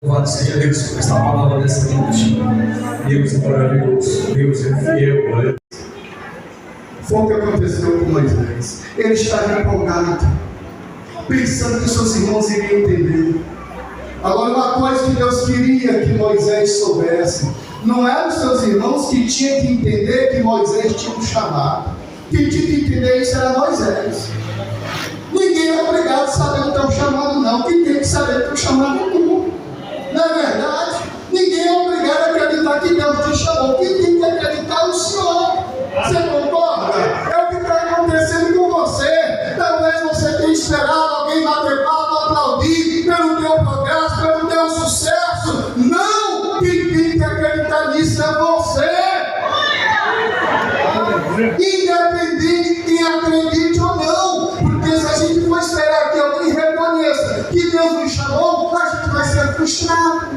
Louvado seja Deus por esta palavra dessa noite. Deus é maravilhoso, Deus é fiel. Foi o que aconteceu com Moisés. Ele estava empolgado, pensando que seus irmãos iriam entender. Agora, uma coisa que Deus queria que Moisés soubesse: não eram os seus irmãos que tinham que entender que Moisés tinha um chamado. Quem tinha que entender isso era Moisés. Ninguém é obrigado a saber o teu chamado, não. Quem tem que saber o teu chamado é tu. Não é verdade? Ninguém é obrigado a acreditar que Deus te chamou. Quem tem que acreditar no Senhor. Você concorda? É o que está acontecendo com você. Talvez você tenha esperado alguém bater palma, aplaudir pelo teu progresso, pelo teu sucesso. Não! Quem tem que acreditar nisso é você. Independente de quem acredite ou não. Porque se a gente for esperar que alguém reconheça que Deus nos chamou, a gente vai ser frustrado.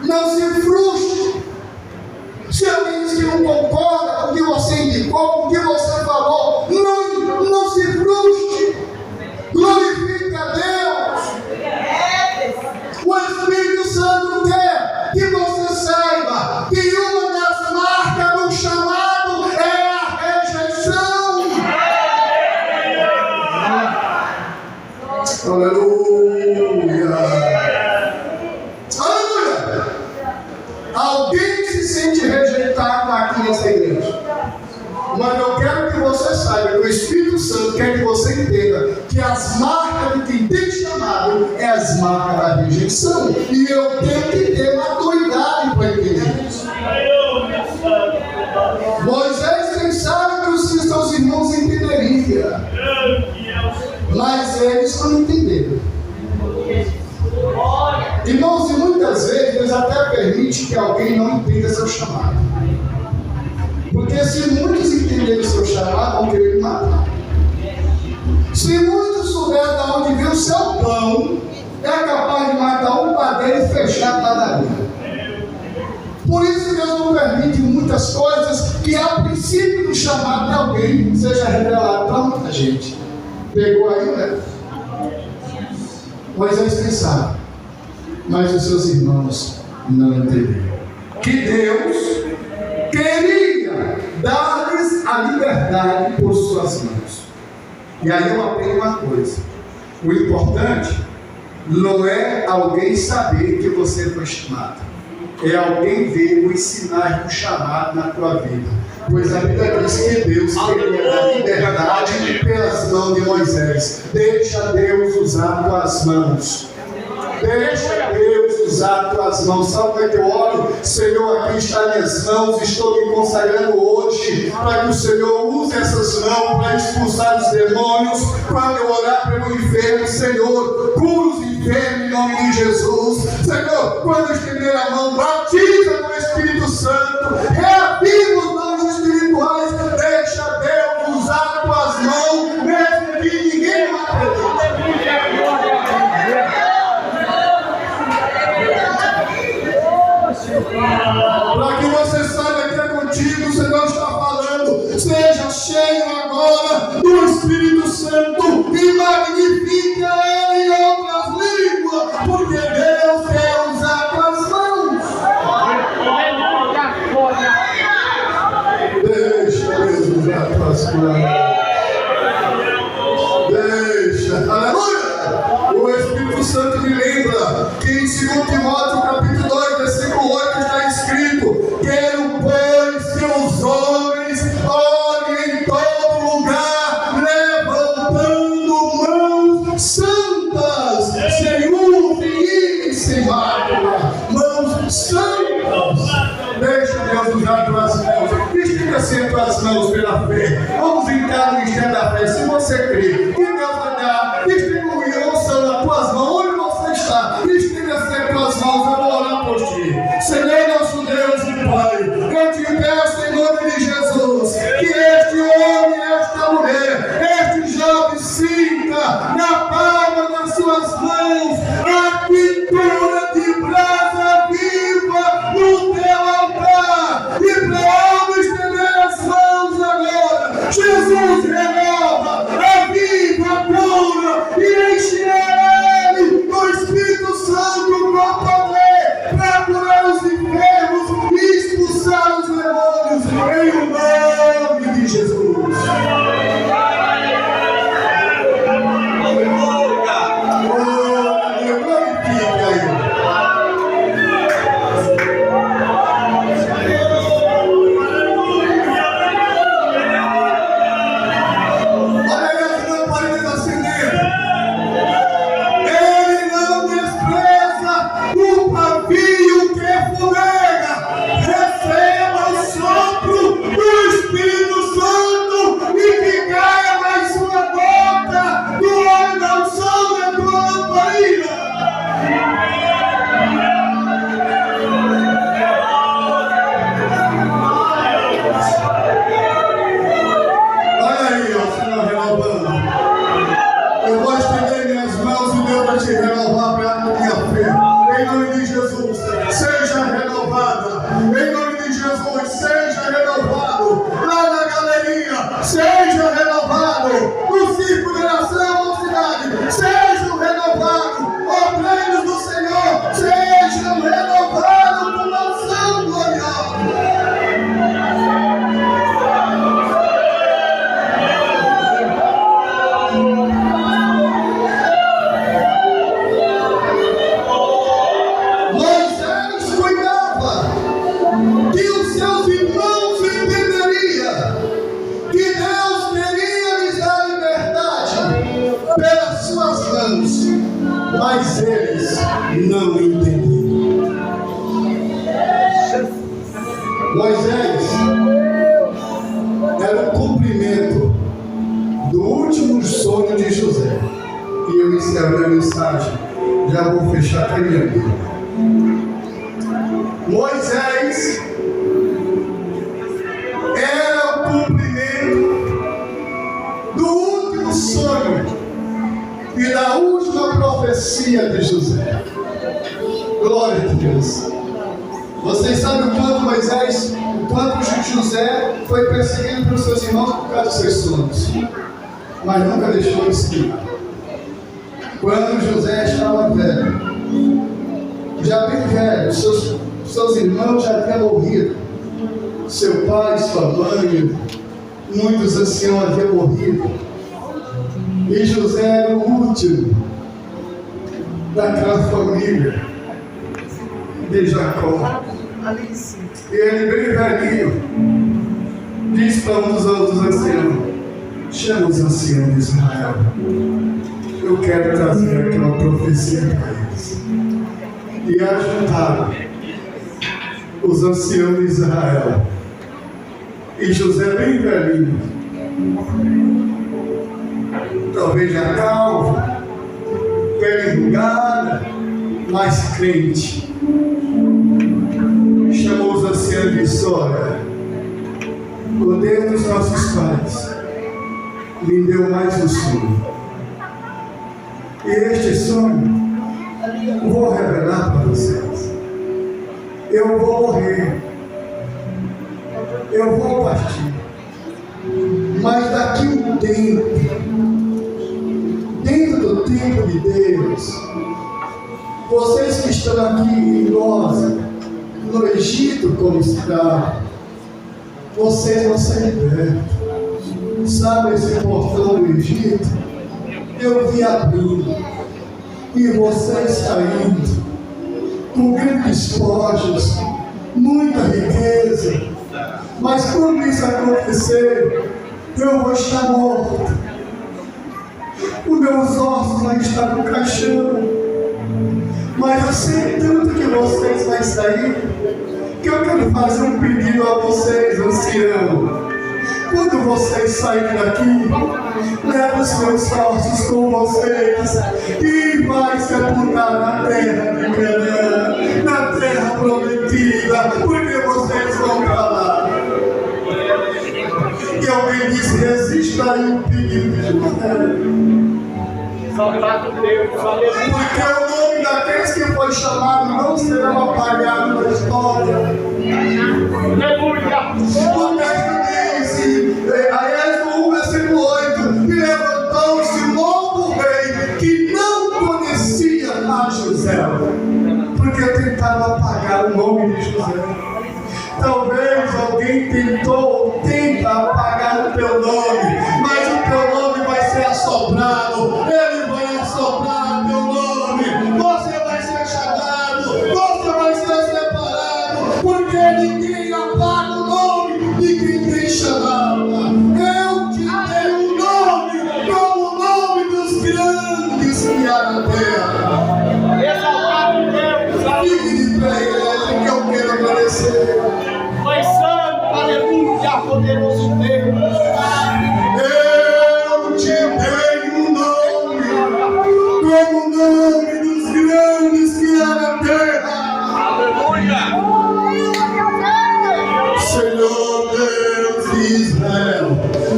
Não se frustre. Se alguém diz que não concorda com o que você indicou, com o que você falou, não se frustre. Glorifique a Deus. O Espírito Santo quer que você saiba que uma das marcas do chamado é a rejeição. Aleluia. Aleluia. Alguém se sente rejeitado aqui nessa igreja. Mas eu quero que você saiba que o Espírito Santo quer que você entenda que as marcas de quem tem chamado é as marcas da rejeição. E eu tenho que ter maturidade para entender isso. Moisés pensava que os seus irmãos entenderiam, mas eles não entenderam. Irmãos, e muitas vezes Deus até permite que alguém não entenda seu chamado. Porque se muitos entenderem o seu chamado, vão querer me matar. Se muitos souberem de onde vem o seu pão, é capaz de matar um padeiro e fechar a padaria. Por isso Deus não permite muitas coisas que a princípio do chamado de alguém seja revelado para muita gente. Pegou aí, né? Moisés pensava, mas os seus irmãos não entenderam. Que Deus queria dar-lhes a liberdade por suas mãos. E aí eu aprendo uma coisa: o importante não é alguém saber que você foi chamado, é alguém ver os sinais do chamado na tua vida. Pois a Bíblia diz que Deus queria dar liberdade pelas mãos de Moisés. Deixa Deus usar tuas mãos. Deixa Deus usar tuas mãos. Sabe como é que eu oro? Senhor, aqui está minhas mãos. Estou me consagrando hoje para que o Senhor use essas mãos para expulsar os demônios. Quando eu orar pelo enfermo, Senhor, cura os enfermos em nome de Jesus. Senhor, quando eu estender a mão, batiza no Espírito Santo. Reaviva os dons espirituais. Deixa Deus usar tuas mãos, mesmo que ninguém não acredite. Para que você saiba que é contigo, o Senhor está falando. Seja cheio agora do Espírito Santo e magnifique a Ele em outras línguas, porque Deus quer usar tuas mãos. Deixa Deus usar tuas mãos. Deixa, aleluia. O Espírito Santo me lembra que em 2 Timóteo capítulo 2, versículo 8 está escrito: quero, pois, que os homens olhem em todo lugar, levantando mãos santas, sem uso e sem mácula. Mãos santas. Deixa Deus usar tuas mãos. Estica assim tuas mãos pela fé. Vamos entrar no mistério da fé. Se você crê que Deus vai dar distribuir unção nas tuas mãos, onde você está, estica assim tuas mãos. Eu vou orar por ti. Senhor nosso Deus e Pai, eu te peço em nome de Jesus que este homem, esta mulher, este jovem sinta na palma das suas mãos a pintura de brasa viva no teu altar. E para eu estender as mãos agora, Jesus renova a vida. não entenderam. Moisés era o cumprimento do último sonho de José. E eu encerro minha mensagem. Já vou fechar com a minha Bíblia. Moisés era o cumprimento do último sonho e da última profecia de José. Glória a Deus. Vocês sabem o quanto José foi perseguido pelos seus irmãos por causa dos seus sonhos, mas nunca deixou de seguir. Quando José estava velho, já bem velho, seus irmãos já haviam morrido, seu pai, sua mãe, muitos anciãos haviam morrido, e José era o último daquela família de Jacó. E ele, bem velhinho, diz para um dos outros anciãos: chama os anciãos de Israel, eu quero trazer aquela profecia para eles. E ajuntaram os anciãos de Israel. E José, bem velhinho, talvez já calvo, pele enrugada, mas crente, chamou os anciãos e disse: olha, o Deus dos nossos pais me deu mais um sonho, e este sonho vou revelar para vocês. Eu vou morrer, eu vou partir, mas daqui um tempo, dentro do tempo de Deus, vocês que estão aqui em nós, no Egito como escravo, vocês vão ser libertos. Sabe esse portão do Egito? Eu vi abrindo, e vocês saindo com grandes despojos, muita riqueza. Mas quando isso acontecer, eu vou estar morto. Os meus ossos vão estar no caixão. Mas eu sei tanto que vocês vão sair, que eu quero fazer um pedido a vocês, ancião. Quando vocês saírem daqui, leva os meus ossos com vocês e vai sepultar na terra de Canaã, na terra prometida, porque vocês vão para lá. E alguém disse: resista aí o pedido de José. Porque o nome daqueles que foi chamado não será apagado da história. O texto diz, Êxodo 1, versículo 8: e levantou-se um novo rei que não conhecia a José, porque tentava apagar o nome de José. Talvez alguém tentou, tenta apagar o teu nome, mas o teu nome vai ser assoprado. Ele vai assoprar o teu nome. Você vai ser chamado, você vai ser separado, porque ninguém apaga o nome de quem tem chamado. Eu te dei um nome como o nome dos grandes que há na terra. Fique de pé, igreja, que eu quero agradecer. Pai Santo, aleluia, poderoso Deus. Eu te dei um nome, como o nome dos grandes que há na terra. Aleluia. Senhor Deus de Israel,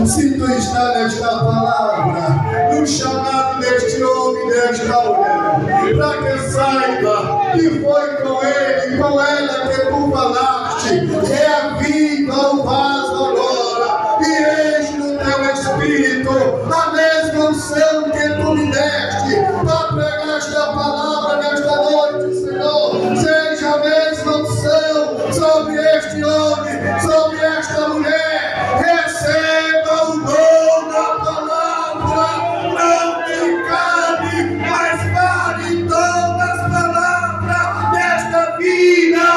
se tu está nesta palavra, no chamado deste homem, desta mulher, para que saiba que foi com ele, com ela que tu falaste, reaviva o vaso agora, e enche no teu espírito a mesma unção que tu me deste, para pregar esta palavra nesta noite, Senhor. Seja a mesma unção sobre este homem, sobre esta mulher. Receba o dom da palavra, não te cabe, mas vale todas as palavras desta vida.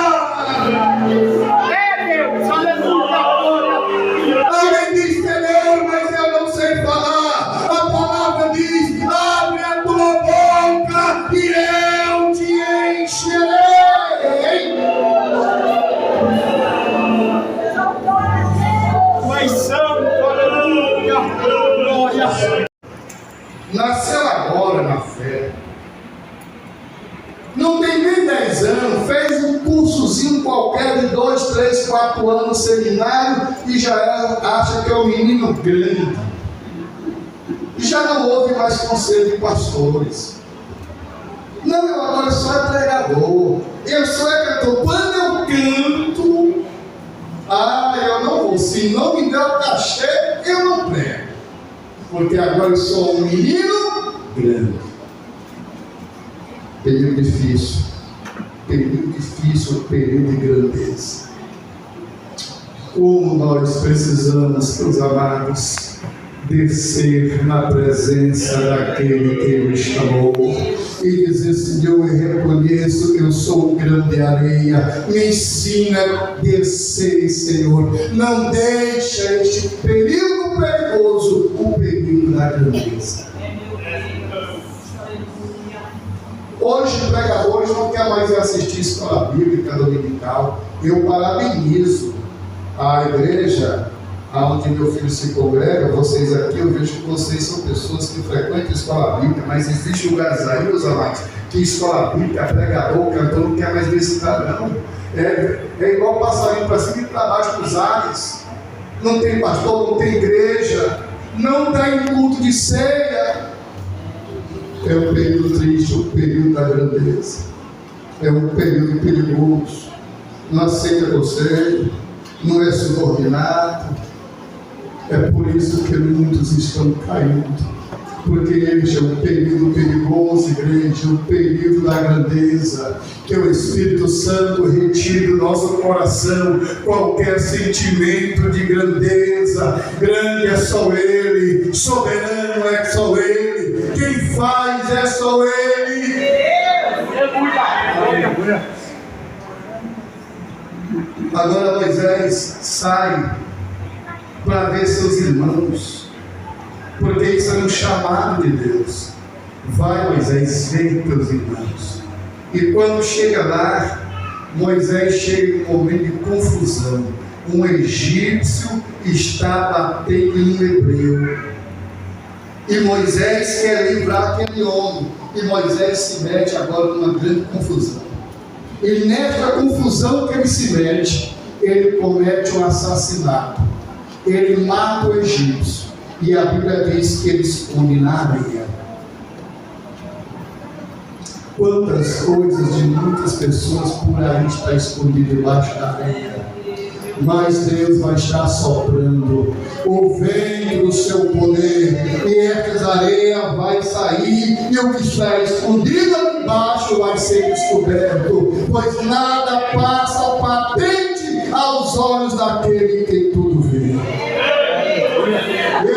10 anos, fez um cursozinho qualquer de 2, 3, 4 anos, seminário, e já acha que é um menino grande. E já não ouve mais conselho de pastores. Não, eu agora sou pregador, eu sou cantor. Quando eu canto, eu não vou. Se não me der o cachê, eu não prego. Porque agora eu sou um menino grande. Período difícil, período de grandeza. Como nós precisamos, meus amados, descer na presença daquele que nos chamou e dizer: Senhor, eu reconheço que eu sou grande areia, me ensina a descer, Senhor. Não deixa este período perigoso, o período da grandeza. Hoje, pregadores não querem mais assistir escola bíblica dominical. Eu parabenizo a igreja onde meu filho se congrega. Vocês aqui, eu vejo que vocês são pessoas que frequentam a escola bíblica, mas existe lugares aí, meus amados, que escola bíblica, pregador, cantor não quer mais visitar, não. É igual passarinho para cima e para baixo dos ares. Não tem pastor, não tem igreja, não tem culto de ceia. É um período triste, um período da grandeza. É um período perigoso. Não aceita conselho, não é subordinado. É por isso que muitos estão caindo. Porque este é um período perigoso, igreja, um período da grandeza. Que o Espírito Santo retire do nosso coração qualquer sentimento de grandeza. Grande é só Ele, soberano é só Ele, quem faz é só Ele. Agora Moisés sai para ver seus irmãos, porque isso é um chamado de Deus. Vai, Moisés, ver teus irmãos. E quando chega lá, Moisés chega em um momento de confusão. Um egípcio está batendo em um hebreu, e Moisés quer livrar aquele homem, e Moisés se mete agora numa grande confusão. E nesta confusão que ele se mete, ele comete um assassinato. Ele mata o egípcio, e a Bíblia diz que ele esconde na areia. Quantas coisas de muitas pessoas por aí está escondido debaixo da areia. Mas Deus vai estar soprando o vento do seu poder, e essa areia vai sair, e o que está escondido ali embaixo vai ser descoberto, pois nada passa patente aos olhos daquele que tudo vê.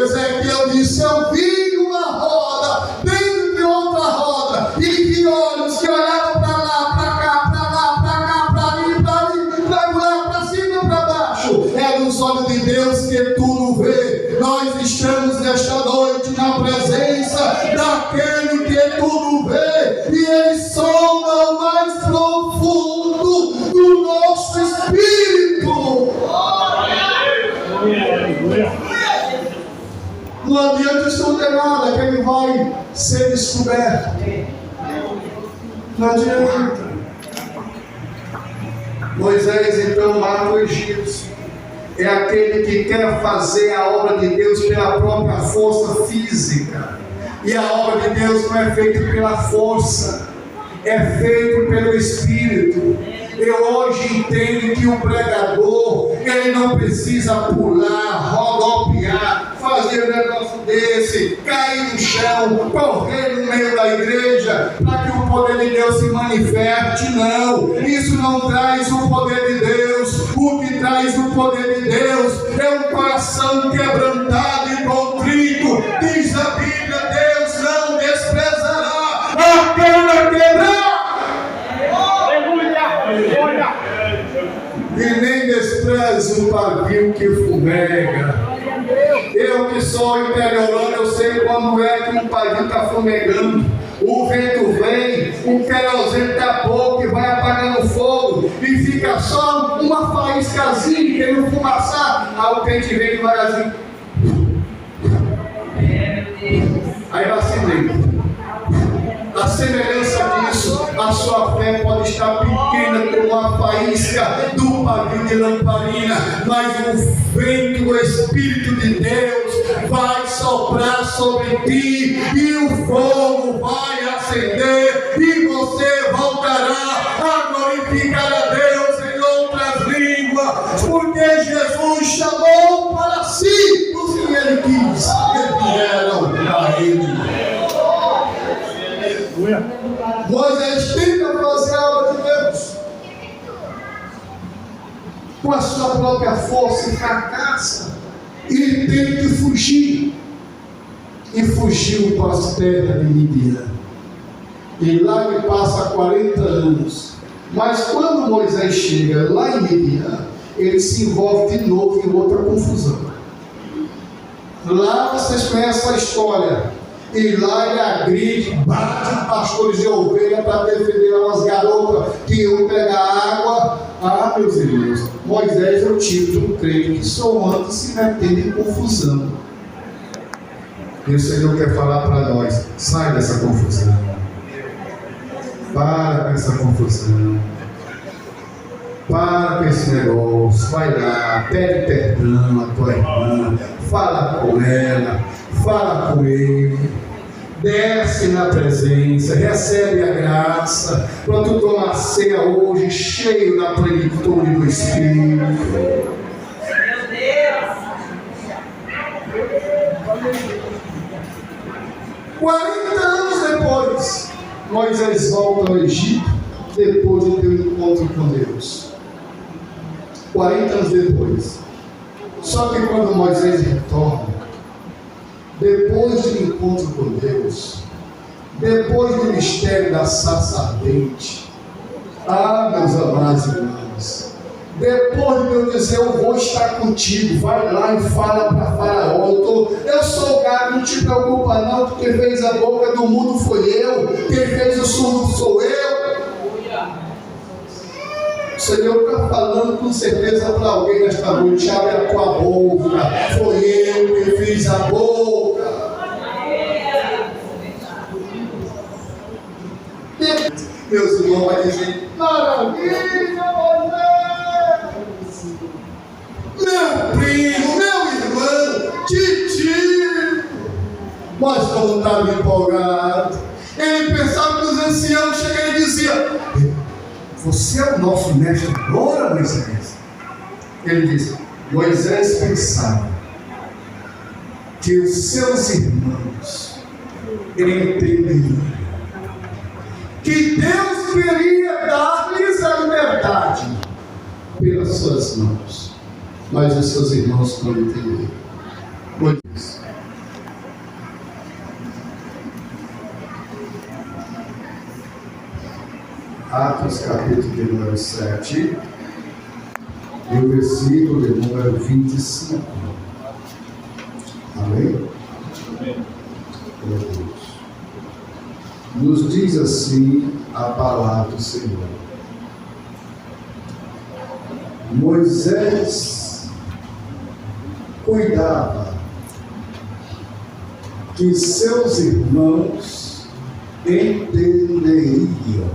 Ezequiel disse: eu vi uma roda dentro de outra roda, e vi olhos que olhavam para lá, para cá, para lá, para cá, para ali, para ali, para lá, para cima, para baixo. É nos olhos de Deus que tudo vê. Nós estamos nesta noite na presença daquele que tudo vê, e Ele sonda o mais profundo do nosso espírito. Não adianta esconder nada, que ele vai ser descoberto. Não adianta. Moisés então mata o egípcio. É aquele que quer fazer a obra de Deus pela própria força física. E a obra de Deus não é feita pela força, é feita pelo Espírito. Eu hoje entendo que o pregador, ele não precisa pular, rodopiar, fazer um negócio desse, cair no chão, correr no meio da igreja, para que o poder de Deus se manifeste. Não, isso não traz o poder de Deus. O que traz o poder de Deus é um coração quebrantado e contrito. Diz a Bíblia: Deus não desprezará aquele quebrado. E nem despreze o pavio que fumega. Eu que sou interiorano, eu sei quando é que um pavio está fumegando. O vento vem, o querosene está pouco e vai apagando o fogo, e fica só uma faíscazinha que não fumaçar. Aí o pente vem devagarzinho, aí vai acendendo. A semelhança disso, a A sua fé pode estar pequena como a faísca do pavio de lamparina, mas o vento do Espírito de Deus vai soprar sobre ti e o fogo vai acender e você voltará a glorificar a Deus em outras línguas, porque Jesus chamou para si os que ele quis e vieram para ele. Moisés tenta fazer a obra de Deus com a sua própria força e fracassa. Ele tem que fugir. E fugiu para as terras de Midian. E lá ele passa 40 anos. Mas quando Moisés chega lá em Midian, ele se envolve de novo em outra confusão. Lá vocês conhecem a história. E lá ele agride, bate pastores de ovelha para defender umas garotas que iam pegar água. Ah, meus irmãos, Moisés é o tipo de um crente que só anda se metendo em confusão. E o Senhor quer falar para nós: sai dessa confusão. Para com essa confusão. Para com esse negócio. Vai lá, pede perdão à tua irmã. Fala com ela. Fala com ele. Desce na presença. Recebe a graça. Para tu tomar ceia hoje, cheio da plenitude do Espírito. Meu Deus! 40 anos depois, Moisés volta ao Egito, depois de ter um encontro com Deus. 40 anos depois. Só que quando Moisés retorna, depois do encontro com Deus, depois do mistério da sarça ardente, meus amados irmãos, depois de eu dizer: eu vou estar contigo, vai lá e fala para Faraó, eu sou gago, não te preocupa não, porque quem fez a boca do mundo foi eu, quem fez o surdo sou eu. O Senhor está falando com certeza para alguém nesta noite: abre a tua boca, foi eu que fiz a boca. Meus irmãos vão dizer: maravilha, Moisés, meu primo, meu irmão, titio. Mas como estava empolgado, ele pensava que os anciãos chegaram e diziam: você é o nosso mestre agora, Moisés? Ele disse: Moisés pensava que os seus irmãos entenderiam que Deus queria dar-lhes a liberdade pelas suas mãos, mas os seus irmãos não entenderam. Moisés. Atos capítulo de número 7 e o versículo de número 25. Amém? Meu Deus. Nos diz assim a palavra do Senhor: Moisés cuidava que seus irmãos entenderiam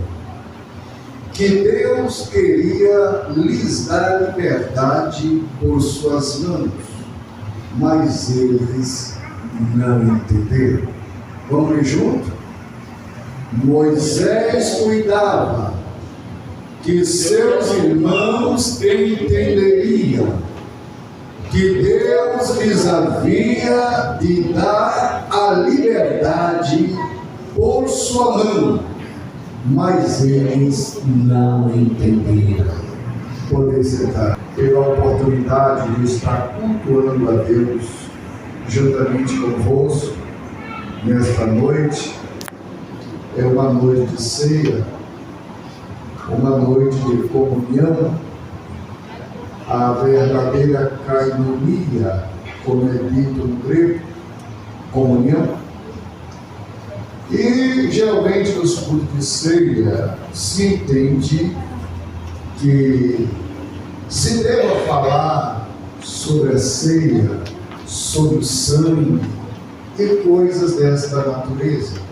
que Deus queria lhes dar liberdade por suas mãos, mas eles não entenderam. Vamos ler junto? Moisés cuidava que seus irmãos entenderiam que Deus lhes havia de dar a liberdade por sua mão, mas eles não entenderam. Poder sentar. Pela oportunidade de estar cultuando a Deus juntamente convosco nesta noite. É uma noite de ceia, uma noite de comunhão, a verdadeira cainonia, como é dito no grego, comunhão. E geralmente nos cultos de ceia se entende que se deva falar sobre a ceia, sobre o sangue e coisas desta natureza.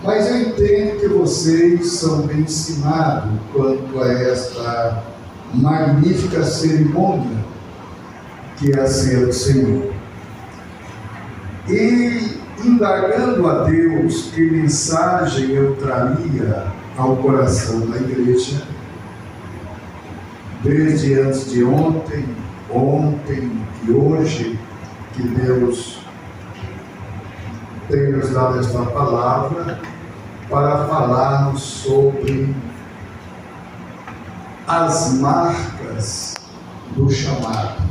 Mas eu entendo que vocês são bem ensinados quanto a esta magnífica cerimônia que é a ceia do Senhor. E indagando a Deus que mensagem eu traria ao coração da igreja, desde antes de ontem e hoje, que Deus tem nos dado esta palavra para falarmos sobre as marcas do chamado.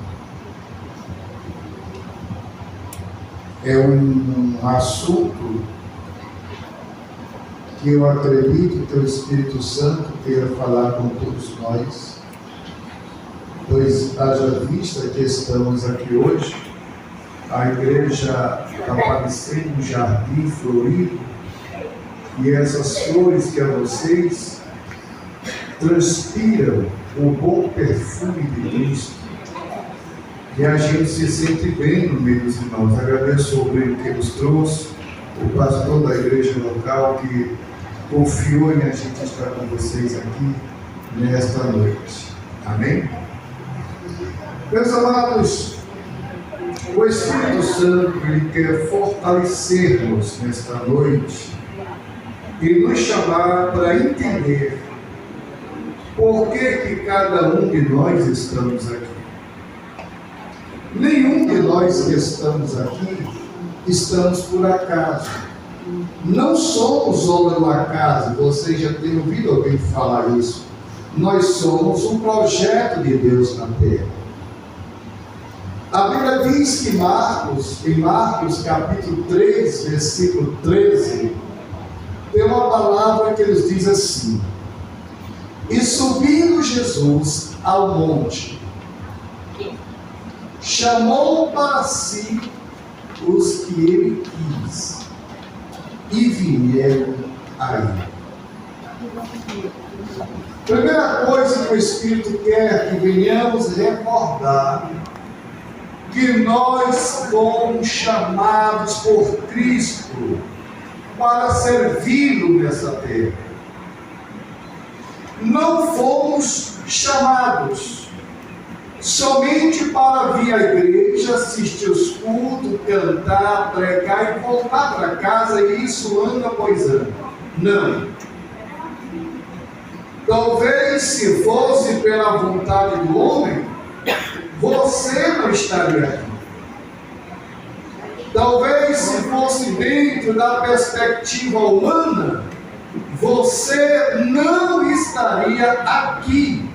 É um assunto que eu acredito que o Espírito Santo queira falar com todos nós, pois haja vista que estamos aqui hoje, a igreja está parecendo um jardim florido, e essas flores que a vocês transpiram o bom perfume de Cristo, e a gente se sente bem no meio dos irmãos. Agradeço o brilho que nos trouxe, o pastor da igreja local que confiou em a gente estar com vocês aqui nesta noite. Amém? Meus amados, o Espírito Santo ele quer fortalecer-nos nesta noite e nos chamar para entender por que cada um de nós estamos aqui. Nenhum de nós que estamos aqui estamos por acaso. Não somos obra do acaso. Vocês já têm ouvido alguém falar isso. Nós somos um projeto de Deus na terra. A Bíblia diz que em Marcos capítulo 3, versículo 13, tem uma palavra que nos diz assim: e subindo Jesus ao monte, chamou para si os que ele quis, e vieram a ele. Primeira coisa que o Espírito quer que venhamos recordar, que nós fomos chamados por Cristo para servi-lo nessa terra. Não fomos chamados somente para vir à igreja, assistir os cultos, cantar, pregar e voltar para casa, e isso ano após ano. Não. Talvez se fosse pela vontade do homem, você não estaria aqui. Talvez se fosse dentro da perspectiva humana, você não estaria aqui.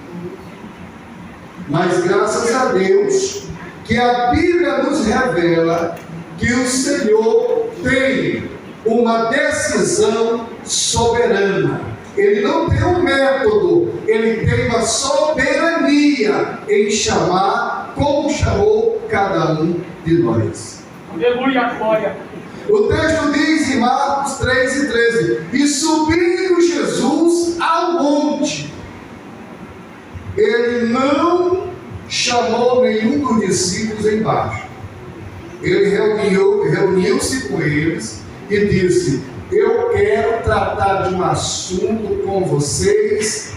Mas graças a Deus, que a Bíblia nos revela que o Senhor tem uma decisão soberana. Ele não tem um método, ele tem uma soberania em chamar como chamou cada um de nós. Aleluia, glória. O texto diz em Marcos 3:13: e subindo Jesus ao monte, ele não chamou nenhum dos discípulos embaixo. Ele reuniu-se com eles e disse: eu quero tratar de um assunto com vocês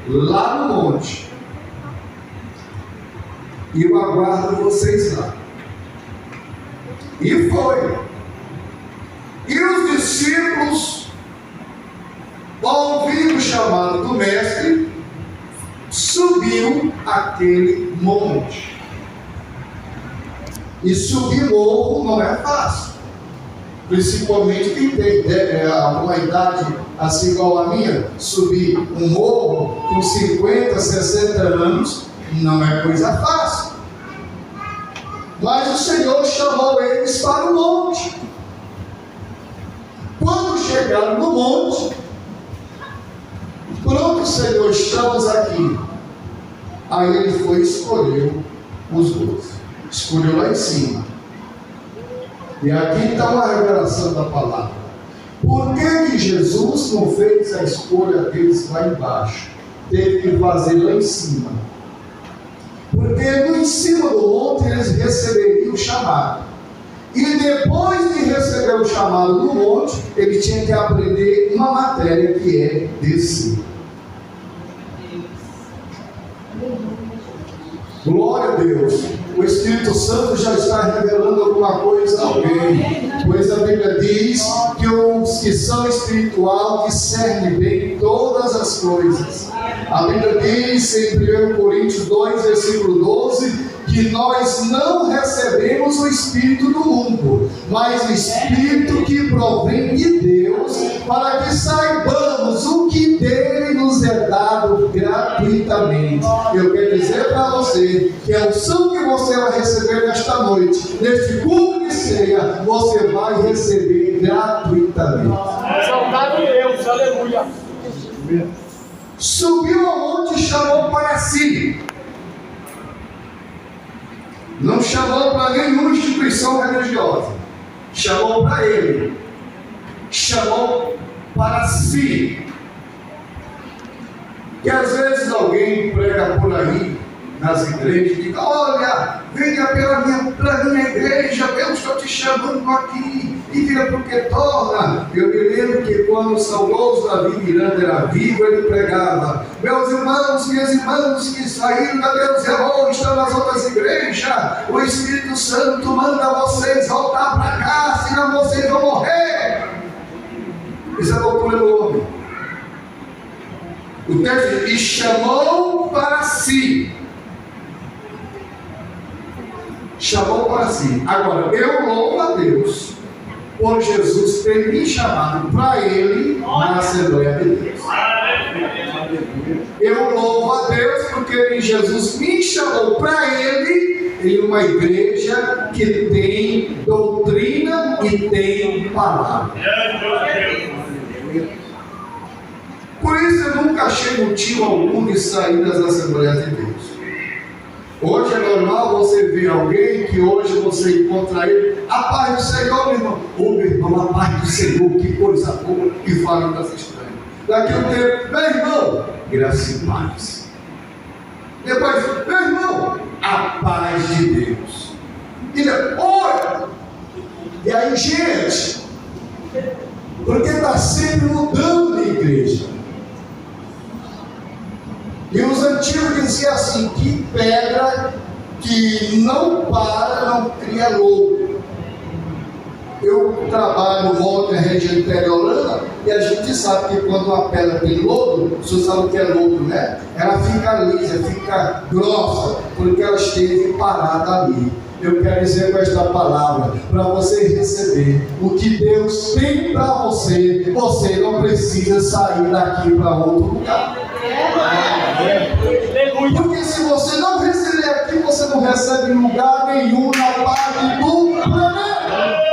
lá no monte, e eu aguardo vocês lá. E foi. E os discípulos, ouvindo o chamado do mestre, subiu aquele monte. E subir morro não é fácil. Principalmente quem tem uma idade assim igual a minha, subir um morro com 50, 60 anos não é coisa fácil. Mas o Senhor chamou eles para o monte. Quando chegaram no monte, pronto, Senhor, estamos aqui. Aí ele foi e escolheu os 12. Escolheu lá em cima. E aqui está uma revelação da palavra. Por que Jesus não fez a escolha deles lá embaixo? Teve que fazer lá em cima. Porque no em cima do monte eles receberiam o chamado. E depois de receber o chamado do monte, ele tinha que aprender uma matéria que é descer. Glória a Deus. O Espírito Santo já está revelando alguma coisa a alguém, pois a Bíblia diz que os que são espiritual discernem bem todas as coisas. A Bíblia diz em 1 Coríntios 2, versículo 12, que nós não recebemos o Espírito do mundo, mas o Espírito que provém de Deus, para que saibamos o que dele nos é dado gratuitamente. Eu quero dizer para você que a unção que você vai receber nesta noite, neste culto de ceia, você vai receber gratuitamente. Saudade de Deus, aleluia. Subiu ao monte e chamou para si. Não chamou para nenhuma instituição religiosa. Chamou para ele. Chamou para si. E às vezes alguém prega por aí, nas igrejas, e diz: olha, venha para minha igreja, Deus está te chamando aqui, e vira porque torna. Eu me lembro que quando o saudoso Davi Miranda era vivo, ele pregava: meus irmãos, minhas irmãs que saíram da Deus é bom, estão nas outras igrejas, o Espírito Santo manda vocês voltar para cá, senão vocês vão morrer. Isso é loucura do homem. O texto diz: e chamou para si. Chamou para si. Agora, eu louvo a Deus por Jesus ter me chamado para Ele na Assembleia de Deus. Eu louvo a Deus porque Jesus me chamou para Ele em uma igreja que tem doutrina e tem palavra. Por isso eu nunca achei motivo algum de sair das Assembleias de Deus. Hoje é normal você ver alguém que hoje você encontra ele: a paz do Senhor, meu irmão. Ô meu irmão, a paz do Senhor, que coisa boa, que fala das estranhas. Daqui a um tempo: meu irmão, graça e paz. Depois: meu irmão, a paz de Deus. E olha, e aí, gente, porque está sempre mudando de igreja. E os antigos diziam assim: que pedra que não para, não cria lodo. Eu trabalho volta na região interiorana e a gente sabe que quando uma pedra tem lodo, você sabe o que é lodo, né? Ela fica lisa, fica grossa, porque ela esteve parada ali. Eu quero dizer com esta palavra, para você receber o que Deus tem para você, você não precisa sair daqui para outro lugar. Porque se você não receber aqui, você não recebe em lugar nenhum na parte do planeta.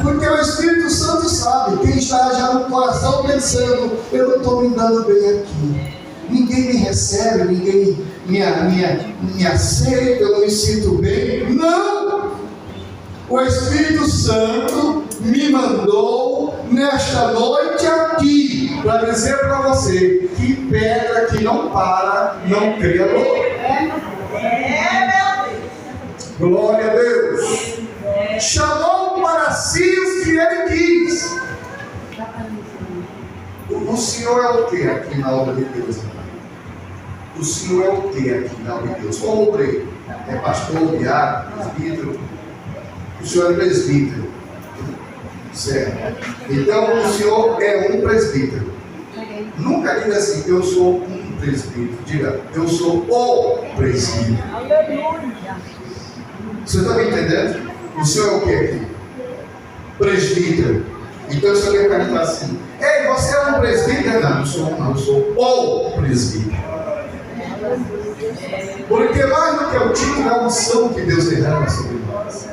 Porque o Espírito Santo sabe, quem está já no coração pensando: eu não estou me dando bem aqui, ninguém me recebe, ninguém me aceita, eu não me sinto bem. Não! O Espírito Santo me mandou nesta noite aqui para dizer para você que pedra que não para, não cria lodo. Glória a Deus. Chamou para si os que ele quis. O Senhor é o que aqui na obra de Deus? O Senhor é o que aqui na obra de Deus? Qual obreiro? É pastor, diácono, presbítero? O Senhor é presbítero. Certo? Então o Senhor é um presbítero. Nunca diga assim: eu sou um presbítero. Diga: eu sou o presbítero. Você está me entendendo? O Senhor é o que aqui? Presbítero. Então o Senhor quer perguntar assim: ei, você é um presbítero? Não, eu sou o presbítero. Porque mais do que o título, é a unção que Deus derrama sobre nós.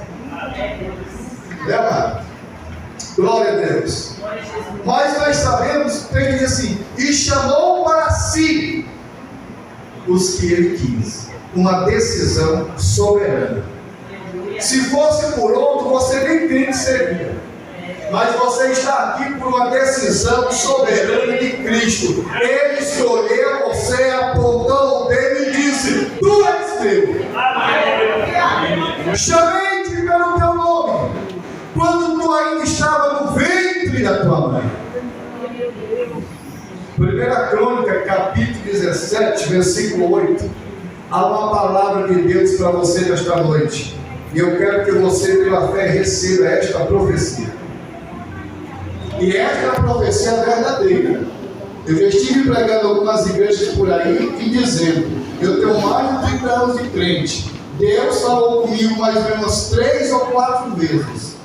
Glória a Deus. Mas nós sabemos que ele diz assim: e chamou para si os que ele quis. Uma decisão soberana. Se fosse por outro, você nem crente seria. Mas você está aqui por uma decisão soberana de Cristo. Ele escolheu você, apontou o dedo e disse: tu és meu. Chamei-te pelo teu nome, quando tu ainda estava no ventre da tua mãe. 1 Crônica, capítulo 17, versículo 8. Há uma palavra de Deus para você nesta noite. E eu quero que você, pela fé, receba esta profecia. E esta profecia é verdadeira. Eu já estive pregando algumas igrejas por aí e dizendo: eu tenho mais de 30 anos de crente. Deus falou comigo mais ou menos 3 ou 4 vezes.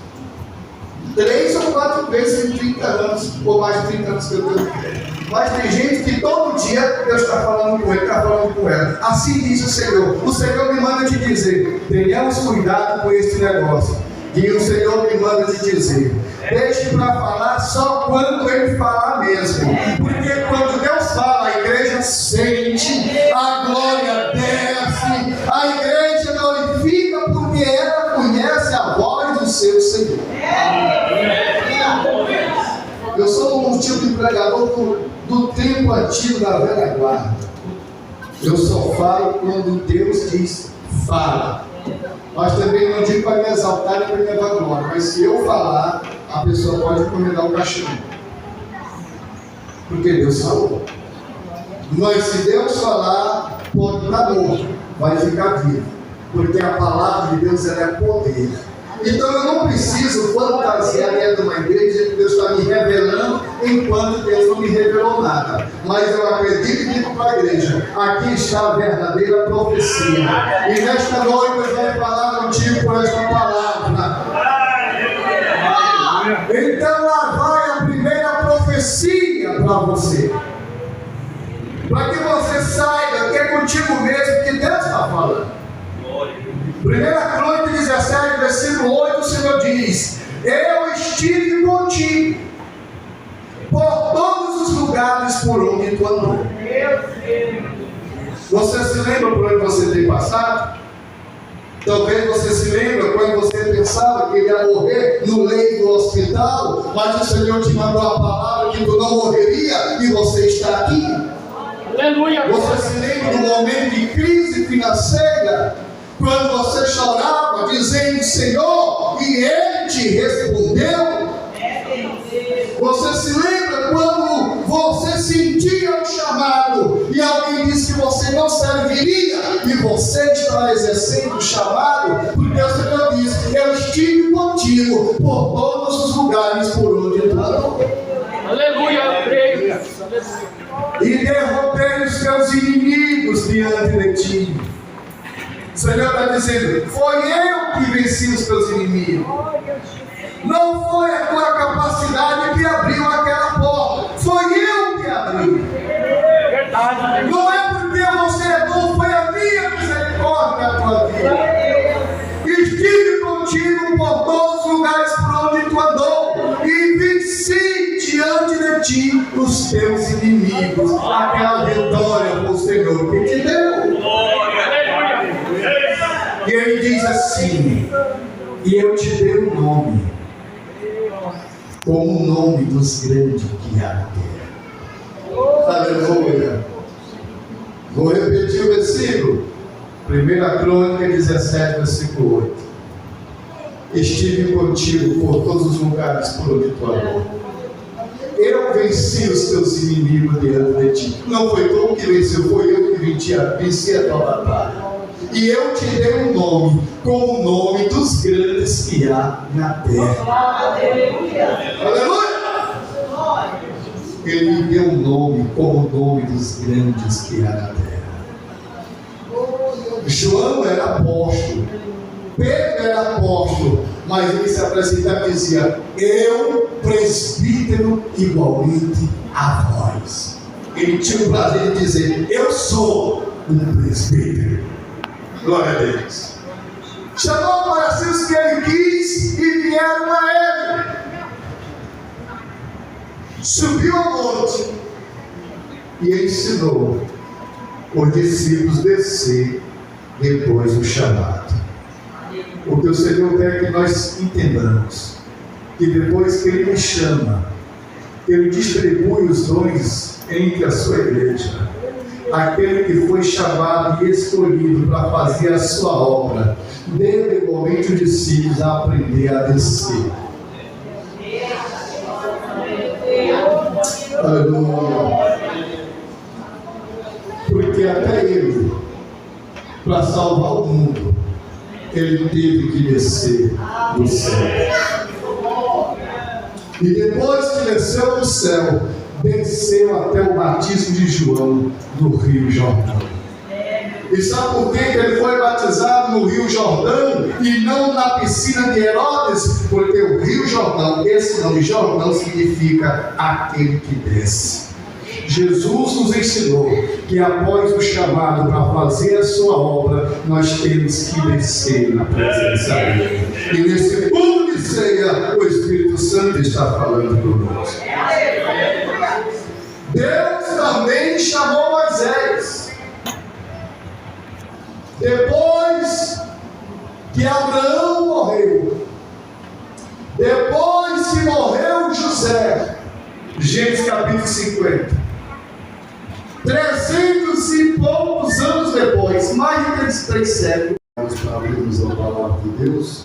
3 ou 4 vezes em 30 anos, ou mais de 30 anos que eu tenho crente. Mas tem gente que todo dia Deus está falando com ele, está falando com ela. Assim diz o Senhor. O Senhor me manda te dizer: tenhamos cuidado com esse negócio. E o Senhor me manda te dizer: deixe para falar só quando Ele falar mesmo. Porque quando Deus fala, a igreja sente, a glória desce, a igreja glorifica, porque ela conhece a voz do seu Senhor. Eu sou um tipo de pregador do tempo antigo da velha guarda. Eu só falo quando Deus diz fala. Mas também não digo para me exaltar e para me levar glória. Mas se eu falar, a pessoa pode encomendar um caixão. Porque Deus falou. Mas se Deus falar, pode estar morto, vai ficar vivo. Porque a palavra de Deus ela é poder. Então eu não preciso fantasiar dentro de uma igreja que Deus está me revelando, enquanto Deus não me revelou nada. Mas eu acredito e digo para a igreja: aqui está a verdadeira profecia. E nesta noite eu vou falar contigo por esta palavra. Então lá vai a primeira profecia para você. Para que você saiba que é contigo mesmo que Deus está falando. 1 Crônica 17, versículo 8, o Senhor diz: eu estive contigo por todos os lugares por onde tu andou. Você se lembra por onde você tem passado? Talvez você se lembre quando você pensava que ele ia morrer no leito do hospital, mas o Senhor te mandou a palavra que tu não morreria e você está aqui. Aleluia. Você se lembra do momento de crise financeira, quando você chorava dizendo Senhor, e Ele te respondeu? Você se lembra quando você sentia um chamado e alguém disse que você não serviria e você está exercendo o chamado? Porque o Senhor disse: eu estive contigo por todos os lugares por onde tu andou. Aleluia, creio. E derrotei os teus inimigos diante de ti. O Senhor está dizendo: foi eu que venci os teus inimigos. Não foi a tua capacidade que abriu aquela porta. Foi eu que abri. Verdade. Não é porque você é bom, foi a minha misericórdia na tua vida. Estive contigo por todos os lugares por onde tu andou e venci diante de ti os teus inimigos. Aquela vitória o Senhor que te deu. E ele diz assim: e eu te dei um nome, como o nome dos grandes que há na terra. Aleluia. Vou repetir o versículo. 1 Crônica 17, versículo 8. Estive contigo por todos os lugares por onde tu andou. Eu venci os teus inimigos diante de ti. Não foi tu que venceu, foi eu que venci a tua batalha. E eu te dei um nome, como o nome dos grandes que há na terra. Aleluia! Ele me deu um nome, como o nome dos grandes que há na terra. João era apóstolo, Pedro era apóstolo, mas ele se apresentava e dizia: eu, presbítero, igualmente a vós. Ele tinha o prazer de dizer: eu sou um presbítero. Glória a Deus. Chamou para si os que ele quis e vieram a ele. Subiu ao monte e ensinou os discípulos descer depois do chamado. O que o Senhor quer que nós entendamos, que depois que Ele me chama, Ele distribui os dons entre a sua igreja. aquele que foi chamado e escolhido para fazer a sua obra, deve igualmente os discípulos a aprender a descer. Aleluia. Porque até ele, para salvar o mundo, ele teve que descer do céu. E depois que desceu do céu, desceu até o batismo de João no Rio Jordão. E sabe por que ele foi batizado no Rio Jordão e não na piscina de Herodes? Porque o Rio Jordão, esse nome Jordão significa aquele que desce. Jesus nos ensinou que após o chamado para fazer a sua obra, nós temos que descer na presença dele. E nesse culto de ceia, o Espírito Santo está falando conosco. Deus também chamou Moisés. Depois que Abraão morreu, depois que morreu José, Gênesis capítulo 50, 300 e poucos anos depois, mais de 3 séculos, para abrirmos a palavra de Deus.